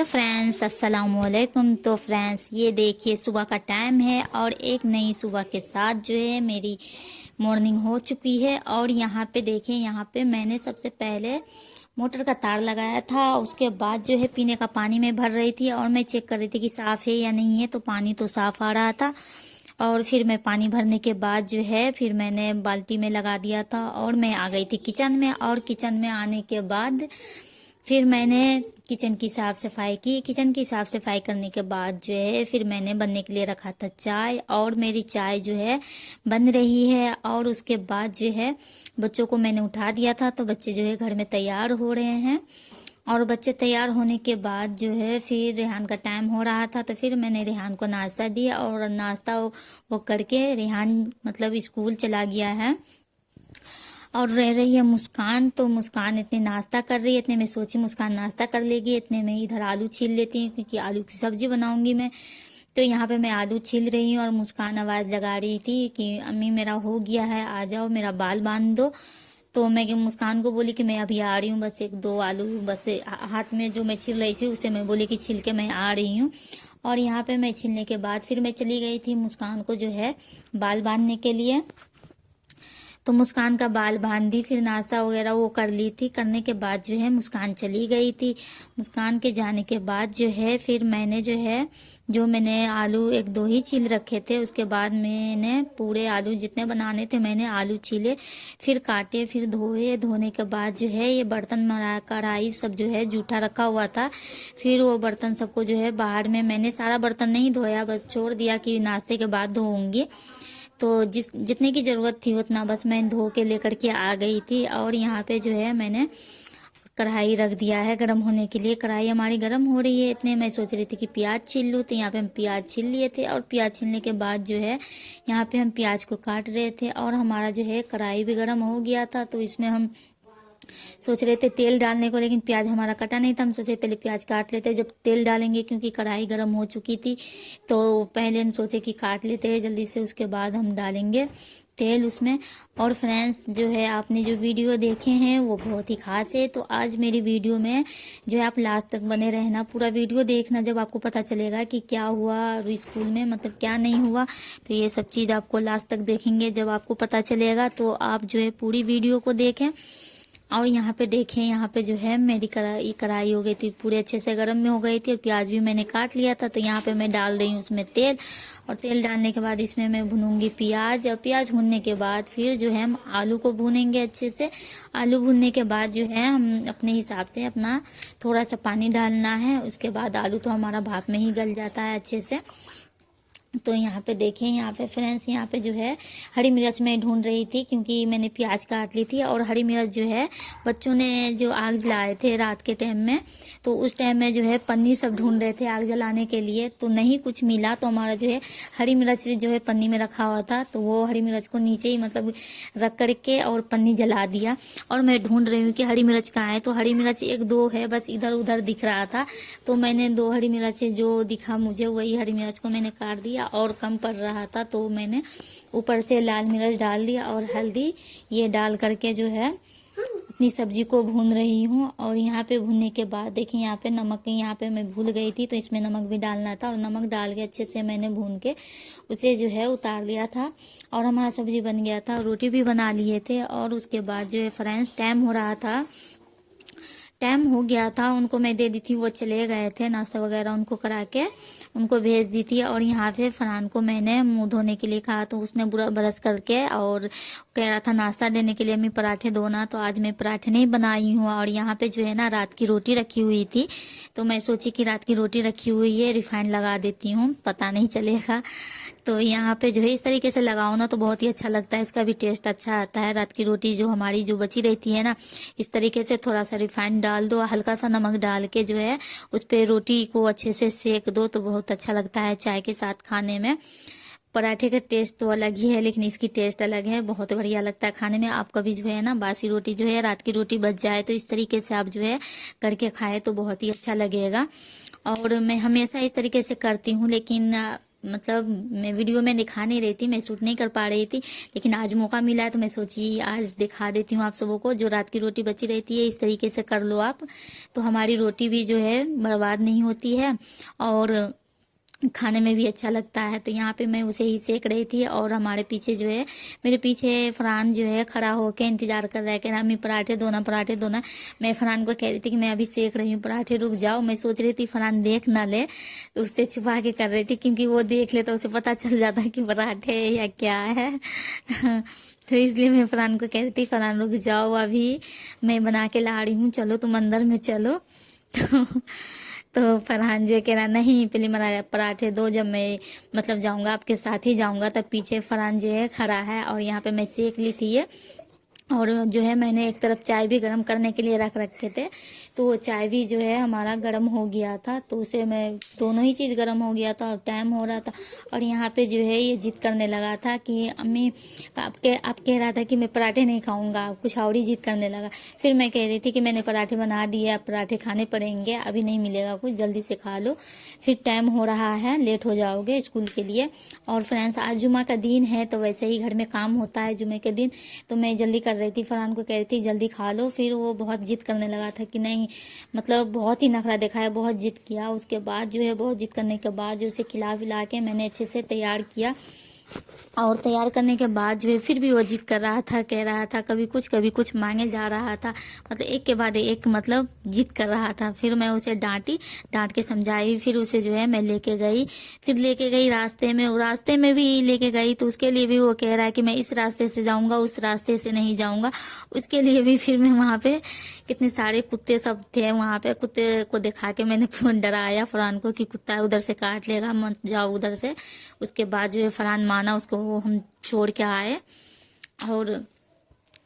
Friends, अस्सलाम वालेकुम। तो फ्रेंड्स, ये देखिए सुबह का टाइम है और एक नई सुबह के साथ जो है मेरी मॉर्निंग हो चुकी है। और यहाँ पे देखें, यहाँ पे मैंने सबसे पहले मोटर का तार लगाया था। उसके बाद जो है पीने का पानी में भर रही थी और मैं चेक कर रही थी कि साफ़ है या नहीं है। तो पानी तो साफ़ आ रहा था। और फिर मैं पानी भरने के बाद जो है फिर मैंने बाल्टी में लगा दिया था और मैं आ गई थी किचन में। और किचन में आने के बाद फिर मैंने किचन की साफ सफाई की। किचन की साफ सफाई करने के बाद जो है फिर मैंने बनने के लिए रखा था चाय, और मेरी चाय जो है बन रही है। और उसके बाद जो है बच्चों को मैंने उठा दिया था, तो बच्चे जो है घर में तैयार हो रहे हैं। और बच्चे तैयार होने के बाद जो है फिर रेहान का टाइम हो रहा था, तो फिर मैंने रेहान को नाश्ता दिया। और नाश्ता वो करके रेहान मतलब स्कूल चला गया है। और रह रही है मुस्कान, तो मुस्कान इतने नाश्ता कर रही है। इतने में सोची मुस्कान नाश्ता कर लेगी, इतने में इधर आलू छील लेती हूँ क्योंकि आलू की सब्जी बनाऊंगी मैं। तो यहाँ पे मैं आलू छील रही हूँ और मुस्कान आवाज़ लगा रही थी कि अम्मी मेरा हो गया है, आ जाओ मेरा बाल बांध दो। तो मैं मुस्कान को बोली कि मैं अभी आ रही हूँ, बस एक दो आलू बस हाथ में जो मैं छील रही थी उसे मैं बोली कि छील के मैं आ रही हूँ। और यहाँ पे मैं छीलने के बाद फिर मैं चली गई थी मुस्कान को जो है बाल बांधने के लिए। तो मुस्कान का बाल बांध दी, फिर नाश्ता वगैरह वो कर ली थी। करने के बाद जो है मुस्कान चली गई थी। मुस्कान के जाने के बाद जो है फिर मैंने जो मैंने आलू एक दो ही छील रखे थे, उसके बाद मैंने पूरे आलू जितने बनाने थे मैंने आलू छीले, फिर काटे, फिर धोए। धोने के बाद जो है ये बर्तन कढ़ाई सब जो है जूठा रखा हुआ था, फिर वो बर्तन सबको जो है बाहर में, मैंने सारा बर्तन नहीं धोया, बस छोड़ दिया कि नाश्ते के बाद धोऊंगी। तो जितने की ज़रूरत थी उतना बस मैं धो के लेकर के आ गई थी। और यहाँ पे जो है मैंने कढ़ाई रख दिया है गरम होने के लिए। कढ़ाई हमारी गरम हो रही है, इतने मैं सोच रही थी कि प्याज छील लूँ। तो यहाँ पे हम प्याज छील लिए थे और प्याज छीलने के बाद जो है यहाँ पे हम प्याज को काट रहे थे। और हमारा जो है कढ़ाई भी गरम हो गया था, तो इसमें हम सोच रहे थे तेल डालने को, लेकिन प्याज हमारा कटा नहीं था। हम सोचे पहले प्याज काट लेते हैं जब तेल डालेंगे, क्योंकि कढ़ाई गर्म हो चुकी थी। तो पहले हम सोचे कि काट लेते हैं जल्दी से, उसके बाद हम डालेंगे तेल उसमें। और फ्रेंड्स, जो है आपने जो वीडियो देखे हैं वो बहुत ही खास है। तो आज मेरी वीडियो में जो है आप लास्ट तक बने रहना, पूरा वीडियो देखना, जब आपको पता चलेगा कि क्या हुआ स्कूल में, मतलब क्या नहीं हुआ। तो ये सब चीज़ आपको लास्ट तक देखेंगे, जब आपको पता चलेगा तो आप जो है पूरी वीडियो को देखें। और यहाँ पे देखें, यहाँ पे जो है मेरी कढ़ाई हो गई थी पूरे अच्छे से गर्म में हो गई थी, और प्याज भी मैंने काट लिया था। तो यहाँ पे मैं डाल रही हूँ उसमें तेल, और तेल डालने के बाद इसमें मैं भूनूंगी प्याज। और प्याज भूनने के बाद फिर जो है हम आलू को भूनेंगे अच्छे से। आलू भूनने के बाद जो है हम अपने हिसाब से अपना थोड़ा सा पानी डालना है। उसके बाद आलू तो हमारा भाप में ही गल जाता है अच्छे से। तो यहाँ पे देखें, यहाँ पे फ्रेंड्स, यहाँ पे जो है हरी मिर्च मैं ढूंढ रही थी क्योंकि मैंने प्याज काट ली थी। और हरी मिर्च जो है बच्चों ने जो आग जलाए थे रात के टाइम में, तो उस टाइम में जो है पन्नी सब ढूंढ रहे थे आग जलाने के लिए, तो नहीं कुछ मिला। तो हमारा जो है हरी मिर्च जो है पन्नी में रखा हुआ था, तो वो हरी मिर्च को नीचे ही मतलब रख करके और पन्नी जला दिया। और मैं ढूंढ रही हूँ कि हरी मिर्च कहाँ है। तो हरी मिर्च एक दो है बस, इधर उधर दिख रहा था। तो मैंने दो हरी मिर्च जो दिखा मुझे वही हरी मिर्च को मैंने काट दिया, और कम पड़ रहा था तो मैंने ऊपर से लाल मिर्च डाल दिया और हल्दी, ये डाल करके जो है अपनी सब्जी को भून रही हूँ। और यहाँ पे भूनने के बाद देखिए, यहाँ पे नमक, यहाँ पे मैं भूल गई थी तो इसमें नमक भी डालना था, और नमक डाल के अच्छे से मैंने भून के उसे जो है उतार लिया था। और हमारा सब्जी बन गया था, रोटी भी बना लिए थे। और उसके बाद जो है फ्रेंड्स, टाइम हो गया था, उनको मैं दे दी थी, वो चले गए थे, नाश्ता वगैरह उनको करा के उनको भेज दी थी। और यहाँ पे फरहान को मैंने मुंह धोने के लिए कहा, तो उसने बुरा ब्रश करके और कह रहा था नाश्ता देने के लिए अम्मी पराठे दो ना। तो आज मैं पराठे नहीं बनाई हूँ। और यहाँ पे जो है ना रात की रोटी रखी हुई थी, तो मैं सोची कि रात की रोटी रखी हुई है, रिफाइंड लगा देती हूँ, पता नहीं चलेगा। तो यहाँ पे जो है इस तरीके से लगाओ ना तो बहुत ही अच्छा लगता है, इसका भी टेस्ट अच्छा आता है। रात की रोटी जो हमारी जो बची रहती है ना, इस तरीके से थोड़ा सा रिफाइंड डाल दो, हल्का सा नमक डाल के जो है उस पे रोटी को अच्छे से सेक दो, तो बहुत अच्छा लगता है चाय के साथ खाने में। पराठे का टेस्ट तो अलग ही है, लेकिन इसकी टेस्ट अलग है, बहुत बढ़िया लगता है खाने में। आप कभी जो है ना बासी रोटी जो है, रात की रोटी बच जाए तो इस तरीके से आप जो है करके खाए तो बहुत ही अच्छा लगेगा। और मैं हमेशा इस तरीके से करती हूँ, लेकिन मतलब मैं वीडियो में दिखा नहीं रही थी, मैं शूट नहीं कर पा रही थी, लेकिन आज मौका मिला है तो मैं सोची आज दिखा देती हूँ आप सबों को। जो रात की रोटी बची रहती है इस तरीके से कर लो आप, तो हमारी रोटी भी जो है बर्बाद नहीं होती है और खाने में भी अच्छा लगता है। तो यहाँ पे मैं उसे ही सेक रही थी और हमारे पीछे जो है, मेरे पीछे फरहान जो है खड़ा होके इंतजार कर रहा है, कह रहा अम्मी पराठे दो ना, पराठे दो ना। मैं फरहान को कह रही थी कि मैं अभी सेक रही हूँ पराठे, रुक जाओ। मैं सोच रही थी फरहान देख ना ले, तो उससे छुपा के कर रही थी, क्योंकि वो देख ले तो उसे पता चल जाता है कि पराठे या क्या है। तो इसलिए मैं फरहान को कह रही थी फरहान रुक जाओ, अभी मैं बना के ला रही हूँ, चलो तुम अंदर में चलो। तो फरहान जो कह रहा नहीं पहले मेरा पराठे दो, जब मैं मतलब जाऊंगा आपके साथ ही जाऊंगा। तब पीछे फरहान जो है खड़ा है और यहाँ पे मैं सेक ली थी ये। और जो है मैंने एक तरफ चाय भी गर्म करने के लिए रख रखे थे, तो वो चाय भी जो है हमारा गर्म हो गया था, तो उसे मैं दोनों ही चीज़ गर्म हो गया था और टाइम हो रहा था। और यहाँ पे जो है ये जिद करने लगा था कि अम्मी आप कह रहा था कि मैं पराठे नहीं खाऊंगा, कुछ और ही जिद करने लगा। फिर मैं कह रही थी कि मैंने पराठे बना दिए, अब पराठे खाने पड़ेंगे, अभी नहीं मिलेगा कुछ, जल्दी से खा लो, फिर टाइम हो रहा है, लेट हो जाओगे स्कूल के लिए। और फ्रेंड्स आज जुमा का दिन है, तो वैसे ही घर में काम होता है जुमे के दिन, तो मैं जल्दी कर रही थी, फरहान को कह रही थी जल्दी खा लो। फिर वो बहुत जिद करने लगा था कि नहीं, मतलब बहुत ही नखरा दिखाया, बहुत जिद किया। उसके बाद जो है बहुत जिद करने के बाद जो उसे खिला पिला के मैंने अच्छे से तैयार किया। और तैयार करने के बाद जो है फिर भी वो जिद कर रहा था, कह रहा था कभी कुछ मांगे जा रहा था, मतलब एक के बाद एक मतलब जिद कर रहा था। फिर मैं उसे डांट के समझाई, फिर उसे जो है मैं लेके गई रास्ते में भी लेके गई, तो उसके लिए भी वो कह रहा है कि मैं इस रास्ते से जाऊंगा, उस रास्ते से नहीं जाऊंगा। उसके लिए भी फिर मैं वहाँ पे कितने सारे कुत्ते सब थे, वहाँ पे कुत्ते को दिखा के मैंने डराया फरहान को कि कुत्ता उधर से काट लेगा, मत जाओ उधर से। उसके बाद जो है फरहान माना, उसको हम छोड़ के आए। और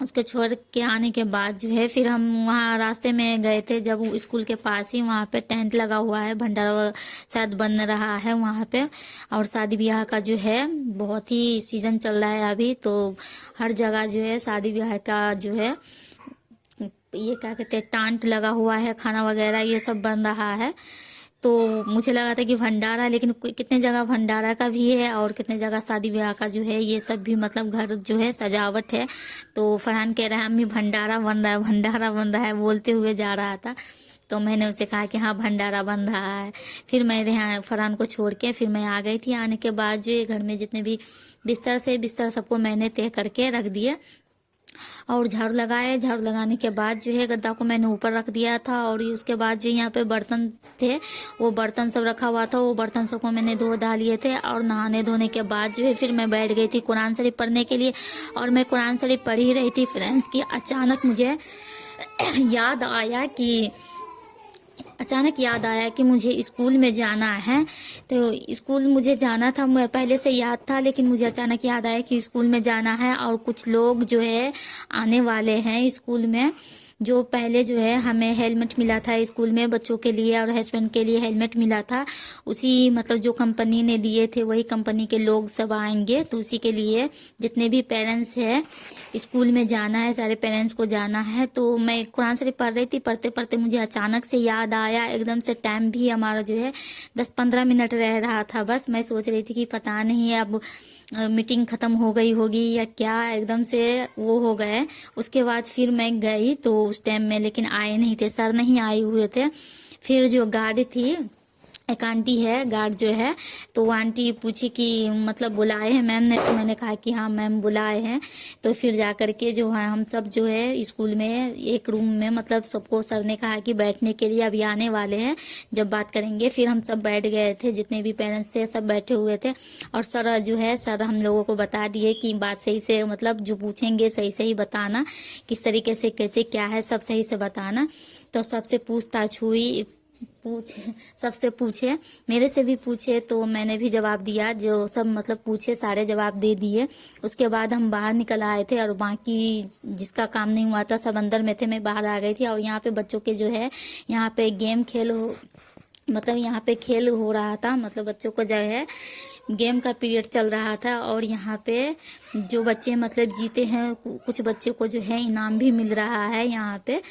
उसके छोड़ के आने के बाद जो है फिर हम वहाँ रास्ते में गए थे, जब स्कूल के पास ही वहाँ पे टेंट लगा हुआ है, भंडारा शायद बन रहा है वहाँ पे। और शादी ब्याह का जो है बहुत ही सीजन चल रहा है अभी, तो हर जगह जो है शादी ब्याह का जो है ये क्या कहते हैं टेंट लगा हुआ है, खाना वगैरह ये सब बन रहा है। तो मुझे लगा था कि भंडारा, लेकिन कितने जगह भंडारा का भी है और कितने जगह शादी ब्याह का जो है ये सब भी मतलब घर जो है सजावट है। तो फरहान कह रहा है अम्मी भंडारा बन रहा है, भंडारा बन रहा है बोलते हुए जा रहा था। तो मैंने उसे कहा कि हाँ भंडारा बन रहा है। फिर मैं यहाँ फरहान को छोड़ के फिर मैं आ गई थी। आने के बाद जो है घर में जितने भी बिस्तर सबको मैंने तय करके रख दिया और झाड़ू लगाने के बाद जो है गद्दा को मैंने ऊपर रख दिया था। और उसके बाद जो यहाँ पे बर्तन थे, वो बर्तन सब रखा हुआ था, वो बर्तन सबको मैंने धो धा लिए थे। और नहाने धोने के बाद जो है फिर मैं बैठ गई थी कुरान शरीफ पढ़ने के लिए। और मैं कुरान शरीफ पढ़ ही रही थी फ्रेंड्स की अचानक मुझे याद आया कि मुझे स्कूल में जाना है। तो स्कूल मुझे जाना था, मैं पहले से याद था, लेकिन मुझे अचानक याद आया कि स्कूल में जाना है और कुछ लोग जो है आने वाले हैं स्कूल में। जो पहले जो है हमें हेलमेट मिला था स्कूल में बच्चों के लिए और हस्बैंड के लिए हेलमेट मिला था, उसी मतलब जो कंपनी ने दिए थे वही कंपनी के लोग सब आएंगे। तो उसी के लिए जितने भी पेरेंट्स है स्कूल में जाना है, सारे पेरेंट्स को जाना है। तो मैं कुरान शरीफ पढ़ रही थी, पढ़ते पढ़ते मुझे अचानक से याद आया, एकदम से टाइम भी हमारा जो है 10-15 मिनट रह रहा था बस। मैं सोच रही थी कि पता नहीं अब मीटिंग खत्म हो गई होगी या क्या, एकदम से वो हो गए। उसके बाद फिर मैं गई तो उस टाइम में लेकिन आए नहीं थे, सर नहीं आए हुए थे। फिर जो गार्ड थी, एक आंटी है गार्ड जो है, तो वो आंटी पूछी कि मतलब बुलाए हैं मैम ने, तो मैंने कहा कि हाँ मैम बुलाए हैं। तो फिर जा करके जो है हम सब जो है स्कूल में एक रूम में मतलब सबको सर ने कहा कि बैठने के लिए अभी आने वाले हैं, जब बात करेंगे। फिर हम सब बैठ गए थे, जितने भी पेरेंट्स थे सब बैठे हुए थे। और सर जो है सर हम लोगों को बता दिए कि बात सही से मतलब जो पूछेंगे सही सही बताना, किस तरीके से कैसे क्या है सब सही से बताना। तो सबसे पूछताछ हुई, सबसे पूछे, मेरे से भी पूछे, तो मैंने भी जवाब दिया, जो सब मतलब पूछे सारे जवाब दे दिए। उसके बाद हम बाहर निकल आए थे और बाकी जिसका काम नहीं हुआ था सब अंदर में थे, मैं बाहर आ गई थी। और यहाँ पे बच्चों के जो है यहाँ पे मतलब यहाँ पे खेल हो रहा था, मतलब बच्चों को जो है गेम का पीरियड चल रहा था। और यहाँ पे जो बच्चे मतलब जीते हैं, कुछ बच्चे को जो है इनाम भी मिल रहा है यहाँ पे।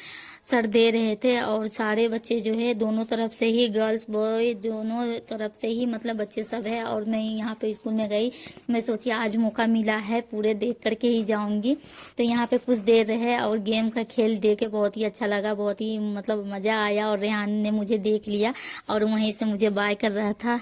सर दे रहे थे और सारे बच्चे जो है दोनों तरफ से ही, गर्ल्स बॉय दोनों तरफ से ही मतलब बच्चे सब है। और मैं यहाँ पे स्कूल में गई, मैं सोची आज मौका मिला है पूरे देख करके ही जाऊंगी। तो यहाँ पे कुछ देर रहे और गेम का खेल देख के बहुत ही अच्छा लगा, बहुत ही मतलब मजा आया। और रेहान ने मुझे देख लिया और वहीं से मुझे बाय कर रहा था।